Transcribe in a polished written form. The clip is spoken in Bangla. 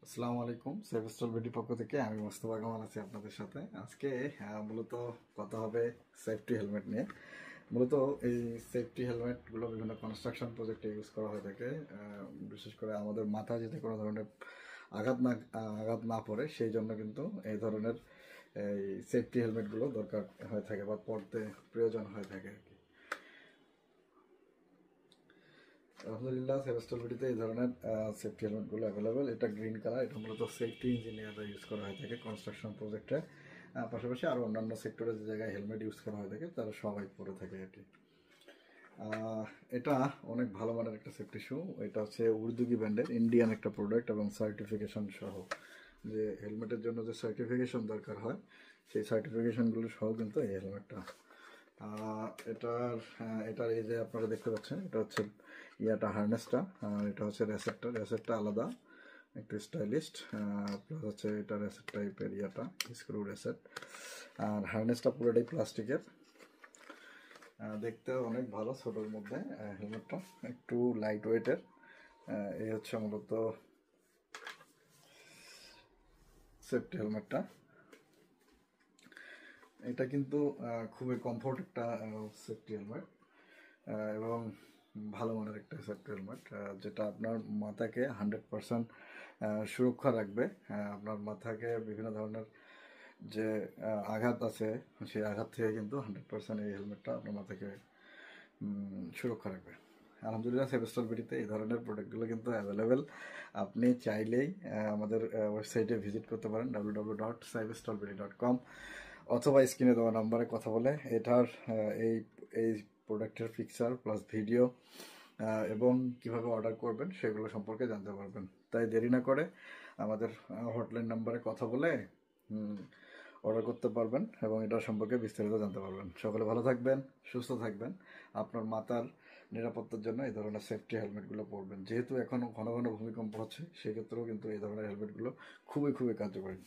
আসসালামু আলাইকুম। সেভেস্টল বিডি পক্ষ থেকে আমি মোস্তফা কামাল আছি আপনাদের সাথে। আজকে মূলত কথা হবে সেফটি হেলমেট নিয়ে। মূলত এই সেফটি হেলমেটগুলো বিভিন্ন কনস্ট্রাকশন প্রজেক্টে ইউজ করা হয়ে থাকে। বিশেষ করে আমাদের মাথায় যাতে কোনো ধরনের আঘাত না পড়ে সেই জন্য কিন্তু এই ধরনের এই সেফটি হেলমেটগুলো দরকার হয়ে থাকে বা পড়তে প্রয়োজন হয়ে থাকে আর কি। আলহামদুলিল্লাহ, সেভেস্টল বিডিতে এই ধরনের সেফটি হেলমেটগুলো অ্যাভেলেবেল। এটা গ্রিন কালার, এটা মূলত সেফটি ইঞ্জিনিয়াররা ইউজ করা হয়ে থাকে কনস্ট্রাকশন প্রজেক্টে। পাশাপাশি আরও অন্যান্য সেক্টরে যে জায়গায় হেলমেট ইউজ করা হয়ে থাকে তারা সবাই পরে থাকে আর কি। এটা অনেক ভালো মানের একটা সেফটি শু। এটা হচ্ছে উর্দুগি ব্র্যান্ডের ইন্ডিয়ান একটা প্রোডাক্ট এবং সার্টিফিকেশন সহ, যে হেলমেটের জন্য যে সার্টিফিকেশন দরকার হয় সেই সার্টিফিকেশনগুলো সহ কিন্তু এই হেলমেটটা। এটার এই যে আপনারা দেখতে পাচ্ছেন, এটা হচ্ছে হার্নেসটা, আর এটা হচ্ছে রেসেটটা আলাদা, একটু স্টাইলিস্ট। প্লাস হচ্ছে এটা রেসেট টাইপের স্ক্রু রেসেট। আর হার্নেসটা পুরোটাই প্লাস্টিকের, দেখতে অনেক ভালো, ছোটোর মধ্যে। হেলমেটটা একটু লাইট ওয়েটের। এই হচ্ছে মূলত সেফটি হেলমেটটা। এটা কিন্তু খুবই কমফোর্ট একটা সেফটি হেলমেট এবং ভালো মানের একটা সেফটি হেলমেট, যেটা আপনার মাথাকে 100% সুরক্ষা রাখবে। আপনার মাথাকে বিভিন্ন ধরনের যে আঘাত আছে সেই আঘাত থেকে কিন্তু 100% এই হেলমেটটা আপনার মাথাকে সুরক্ষা রাখবে। আলহামদুলিল্লাহ, সেভেস্টল বিডিতে এই ধরনের প্রোডাক্টগুলো কিন্তু অ্যাভেলেবেল। আপনি চাইলেই আমাদের ওয়েবসাইটে ভিজিট করতে পারেন www.sevestolbidi.com, অথবা স্ক্রিনে দেওয়া নাম্বারে কথা বলে এটার এই এই প্রোডাক্টের পিকচার প্লাস ভিডিও এবং কিভাবে অর্ডার করবেন সেগুলো সম্পর্কে জানতে পারবেন। তাই দেরি না করে আমাদের হটলাইন নাম্বারে কথা বলে অর্ডার করতে পারবেন এবং এটা সম্পর্কে বিস্তারিত জানতে পারবেন। সকলে ভালো থাকবেন, সুস্থ থাকবেন। আপনার মাথার নিরাপত্তার জন্য এই ধরনের সেফটি হেলমেটগুলো পরবেন। যেহেতু এখন ঘন ঘন ভূমিকম্প হচ্ছে, সেক্ষেত্রেও কিন্তু এই ধরনের হেলমেটগুলো খুবই খুবই কার্যকরী।